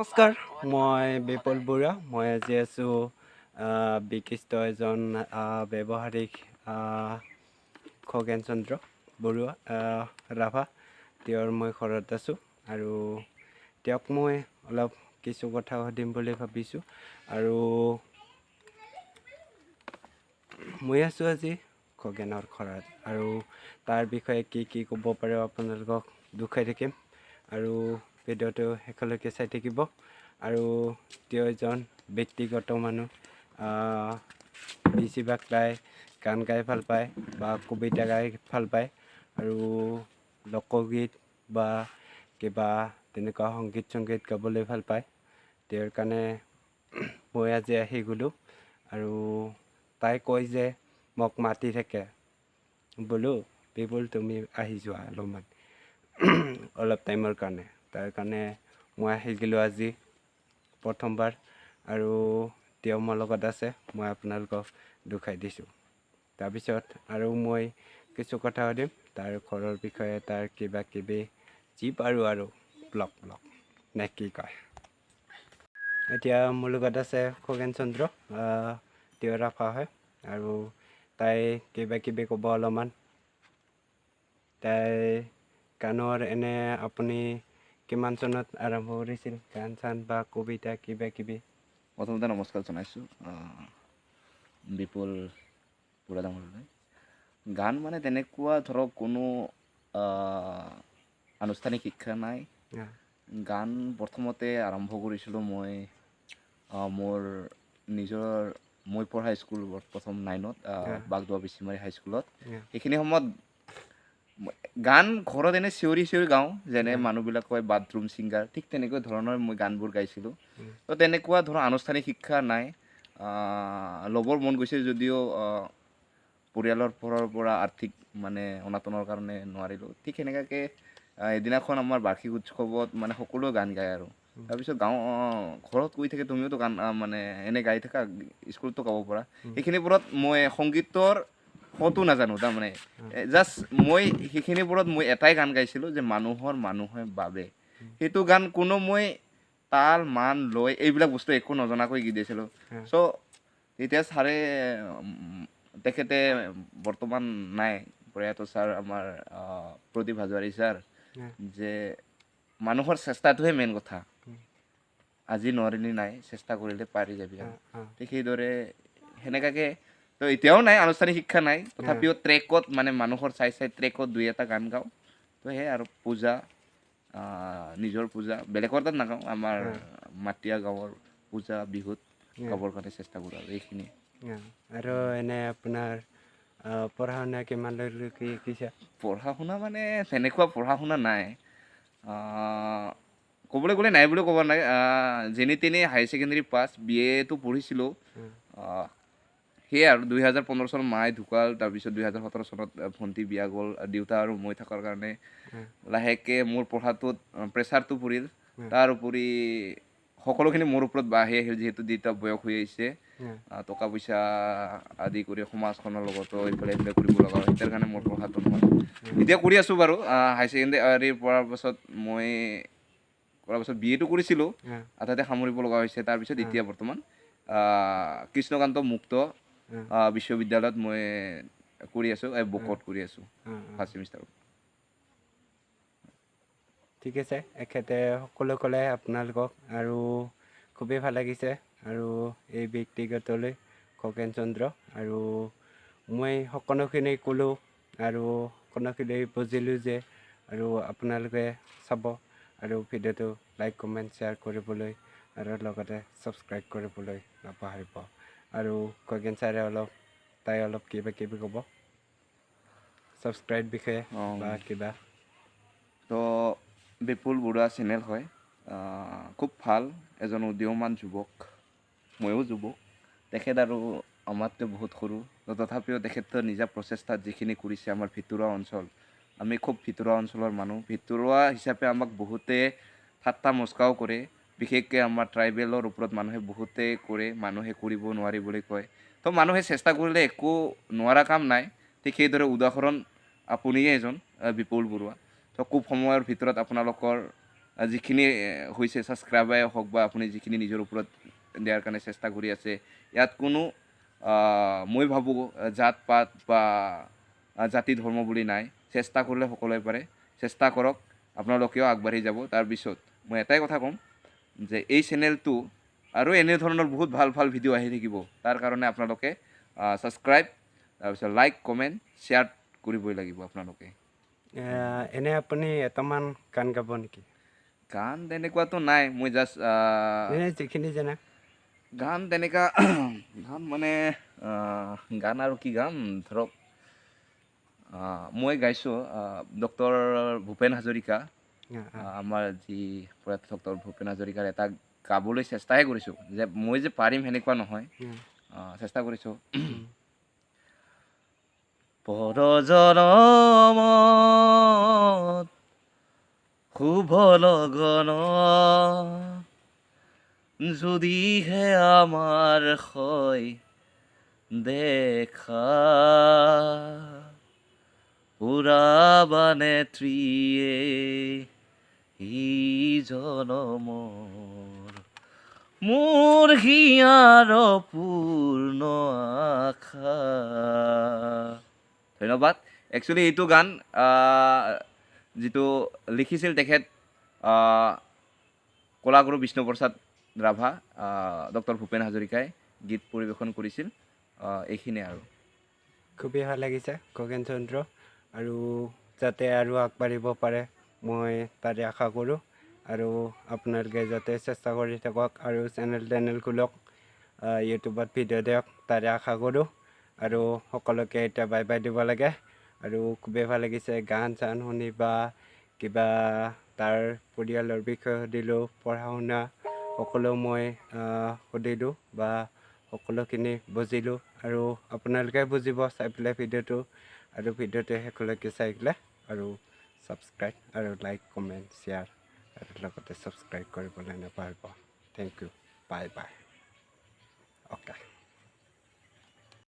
নমস্কাৰ, মই বিপুল বৰুৱা। মই আজি আছোঁ বিশিষ্ট এজন ব্যৱহাৰিক খগেন চন্দ্ৰ বৰুৱা ৰাভা। তেওঁৰ মই ঘৰত আছোঁ আৰু তেওঁক মই অলপ কিছু কথা সুধিম বুলি ভাবিছোঁ। আৰু মই আছোঁ আজি খগেনৰ ঘৰত আৰু তাৰ বিষয়ে কি ক'ব পাৰোঁ আপোনালোকক দেখুৱাই থাকিম আৰু ভিডিঅ'টো শেষলৈকে চাই থাকিব। আৰু তেওঁ এজন ব্যক্তিগত মানুহ, বেছিভাগ প্ৰায় গান গাই ভাল পায় বা কবিতা গাই ভাল পায় আৰু লোকগীত বা কিবা তেনেকুৱা সংগীত গাবলৈ ভাল পায়। তেওঁৰ কাৰণে মই আজি আহি গ'লোঁ আৰু তাই কয় যে মোক মাতি থাকে, বোলো বিপুল তুমি আহি যোৱা অলপ টাইমৰ কাৰণে। তাৰ কাৰণে মই আহি গ'লোঁ আজি প্ৰথমবাৰ আৰু তেওঁ মোৰ লগত আছে। মই আপোনালোকক দেখুৱাই দিছোঁ। তাৰপিছত আৰু মই কিছু কথা সুধিম তাৰ ঘৰৰ বিষয়ে, তাৰ কিবা কিবি যি পাৰোঁ আৰু ব্লগ নে কি কয়। এতিয়া মোৰ লগত আছে খগেন চন্দ্ৰ, তেওঁ ৰাভা হয় আৰু তাই কিবা কিবি ক'ব অলপমান। তাই গানৰ এনে আপুনি কিমান চনত আৰম্ভ কৰিছিল গান চান বা কবিতা কিবা কিবি? প্ৰথমতে নমস্কাৰ জনাইছোঁ বিপুল বৰুৱা ডাঙৰলৈ। গান মানে তেনেকুৱা ধৰক কোনো আনুষ্ঠানিক শিক্ষা নাই। গান প্ৰথমতে আৰম্ভ কৰিছিলোঁ মই মোৰ নিজৰ মই পঢ়া স্কুলত প্ৰথম 9ত বাগদোৱা বেছিমাৰী হাইস্কুলত। সেইখিনি সময়ত গান ঘৰত এনে চিঞৰি গাওঁ, যেনে মানুহবিলাক কয় বাথৰুম ছিংগাৰ, ঠিক তেনেকুৱা ধৰণৰ মই গানবোৰ গাইছিলোঁ। তো তেনেকুৱা ধৰক আনুষ্ঠানিক শিক্ষা নাই। ল'বৰ মন গৈছে যদিও পৰিয়ালৰ ফালৰ পৰা আৰ্থিক মানে অনাটনৰ কাৰণে নোৱাৰিলোঁ। ঠিক সেনেকুৱাকৈ এদিনাখন আমাৰ বাৰ্ষিক উৎসৱত মানে সকলোৱে গান গায় আৰু তাৰপিছত ঘৰত কৈ থাকে তুমিওতো গান মানে এনে গাই থাকা, স্কুলতো গাব পৰা। সেইখিনিবোৰত মই সংগীতৰ কতো নাজানো, তাৰমানে জাষ্ট মই সেইখিনিবোৰত মই এটাই গান গাইছিলোঁ যে মানুহে বাবে। সেইটো গান কোনো মই তাল মান লয় এইবিলাক বস্তু একো নজনাকৈ গীত গাইছিলোঁ। চ' তেতিয়া ছাৰে, তেখেতে বৰ্তমান নাই, প্ৰয়াত ছাৰ আমাৰ প্ৰদীপ হাজৱাৰী ছাৰ, যে মানুহৰ চেষ্টাটোহে মেইন কথা। আজি নোৱাৰিলে নাই, চেষ্টা কৰিলে পাৰি যাবি আৰু। ঠিক সেইদৰে সেনেকুৱাকৈ তো এতিয়াও নাই, আনুষ্ঠানিক শিক্ষা নাই, তথাপিও ট্ৰেকত মানে মানুহৰ চাই ট্ৰেকত দুই এটা গান গাওঁ। তো সেয়াই আৰু পূজা, নিজৰ পূজা বেলেগৰ তাত নাগাওঁ, আমাৰ মাতীয়া গাঁৱৰ পূজা বিহুত গাবৰ কাৰণে চেষ্টা কৰোঁ আৰু এইখিনি। আৰু এনে আপোনাৰ পঢ়া শুনা কিমানলৈকে শিকিছে? পঢ়া শুনা মানে তেনেকুৱা পঢ়া শুনা নাই, ক'বলৈ গ'লে নাই বুলিও ক'ব নাই। যেনি তেনি হায়াৰ ছেকেণ্ডেৰী পাছ, BA টো পঢ়িছিলোঁ। সেয়াই আৰু 2015 চনত মায়ে ঢুকাল, তাৰপিছত 2017 চনত ভণ্টি বিয়া গ'ল। দেউতা আৰু মই থকাৰ কাৰণে লাহেকৈ মোৰ পঢ়াটোত প্ৰেছাৰটো পৰিল। তাৰ উপৰি সকলোখিনি মোৰ ওপৰত বাঢ়ি আহিল, যিহেতু দেউতা বয়স হৈ আহিছে, টকা পইচা আদি কৰি সমাজখনৰ লগতো এইফালে কৰিব লগা হয়। তাৰ কাৰণে মোৰ পঢ়াটো নহয়। এতিয়া কৰি আছোঁ বাৰু, হায়াৰ ছেকেণ্ডেৰী পঢ়াৰ পাছত BA টো কৰিছিলোঁ, আধাতে সামৰিব লগা হৈছে। তাৰপিছত এতিয়া বৰ্তমান কৃষ্ণকান্ত মুক্ত বিশ্ববিদ্যালয়ত মই কৰি আছোঁ, বুকত কৰি আছোঁ, ফাৰ্ষ্ট ছেমিষ্টাৰত। ঠিক আছে, এখেতে সকলো ক'লে আপোনালোকক আৰু খুবেই ভাল লাগিছে। আৰু এই ব্যক্তিগতলৈ খগেন চন্দ্ৰ, আৰু মই সকলোখিনি ক'লোঁ আৰু সকলোখিনি বুজিলোঁ যে, আৰু আপোনালোকে চাব আৰু ভিডিঅ'টো লাইক কমেণ্ট শ্বেয়াৰ কৰিবলৈ আৰু লগতে ছাবস্ক্ৰাইব কৰিবলৈ নাপাহৰিব। আৰু খগেন ছাৰে তাই অলপ কিবা কিবি ক'ব ছাবস্ক্ৰাইব বিষয়ে বা কিবা। তো বিপুল বৰুৱা চেনেল হয়, খুব ভাল এজন উদীয়মান যুৱক, ময়ো যুৱক। তেখেত আৰু আমাতকৈ বহুত সৰু, তথাপিও তেখেতৰ নিজা প্ৰচেষ্টাত যিখিনি কৰিছে আমাৰ ভিতৰুৱা অঞ্চল, আমি খুব ভিতৰুৱা অঞ্চলৰ মানুহ, ভিতৰুৱা হিচাপে আমাক বহুতে ঠাট্টা মস্কাও কৰে। বিশেষকৈ আমাৰ ট্ৰাইবেলৰ ওপৰত মানুহে বহুতেই কৰে, মানুহে কৰিব নোৱাৰি বুলি কয়। তো মানুহে চেষ্টা কৰিলে একো নোৱাৰা কাম নাই। ঠিক সেইদৰে উদাহৰণ আপুনিয়ে এজন, বিপুল বৰুৱা। তো খুব সময়ৰ ভিতৰত আপোনালোকৰ যিখিনি হৈছে ছাবস্ক্ৰাইবাৰে হওক বা আপুনি যিখিনি নিজৰ ওপৰত দিয়াৰ কাৰণে চেষ্টা কৰি আছে, ইয়াত কোনো মই ভাবোঁ জাত পাত বা জাতি ধৰ্ম বুলি নাই। চেষ্টা কৰিলে সকলোৱে পাৰে। চেষ্টা কৰক, আপোনালোকেও আগবাঢ়ি যাব। তাৰপিছত মই এটাই কথা ক'ম যে এই চেনেলটো আৰু এনেধৰণৰ বহুত ভাল ভাল ভিডিঅ' আহি থাকিব। তাৰ কাৰণে আপোনালোকে ছাবস্ক্ৰাইব, তাৰপিছত লাইক, কমেণ্ট, শ্বেয়াৰ কৰিবই লাগিব আপোনালোকে। এনে আপুনি এটামান গান গাব নেকি? গান তেনেকুৱাতো নাই, মই জাষ্ট এনে যিখিনি জানে। গান তেনেকুৱা গান মানে গান আৰু কি গাম, ধৰক মই গাইছোঁ ডক্টৰ ভূপেন হাজৰিকা, আমাৰ যি প্ৰয়াত ডক্টৰ ভূপেন হাজৰিকাৰ এটা গাবলৈ চেষ্টাহে কৰিছোঁ। যে মই যে পাৰিম সেনেকুৱা নহয়, চেষ্টা কৰিছোঁ। পৰজনমত শুভ লগন যদিহে আমাৰ হয় দেখা, পুৰাবানে ত্ৰিয়ে ই জনমৰ মোৰ হিয়াৰ পূৰ্ণ আশা। ধন্যবাদ। একচুৱেলি এইটো গান যিটো লিখিছিল তেখেত কলাগুৰু বিষ্ণুপ্ৰসাদ ৰাভা, ডক্টৰ ভূপেন হাজৰিকাই গীত পৰিৱেশন কৰিছিল। এইখিনিয়ে আৰু। খুবেই ভাল লাগিছে খগেন চন্দ্ৰ, আৰু যাতে আৰু আগবাঢ়িব পাৰে মই তাৰে আশা কৰোঁ। আৰু আপোনালোকে যাতে চেষ্টা কৰি থাকক আৰু চেনেল খোলক, ইউটিউবত ভিডিঅ' দিয়ক, তাৰে আশা কৰোঁ। আৰু সকলোকে এতিয়া বাই বাই দিব লাগে। আৰু খুবেই ভাল লাগিছে গান চান শুনি বা কিবা তাৰ পৰিয়ালৰ বিষয়ে সুধিলোঁ, পঢ়া শুনা সকলো মই সুধিলোঁ বা সকলোখিনি বুজিলোঁ। আৰু আপোনালোকে বুজিব চাই পেলাই ভিডিঅ'টো, আৰু ভিডিঅ'টো শেষলৈকে চাই পেলাই আৰু ছাবস্ক্ৰাইব আৰু লাইক, কমেণ্ট, শ্বেয়াৰ আৰু লগতে ছাবস্ক্ৰাইব কৰিবলৈ নাপাহৰিব। Thank you, bye bye, okay.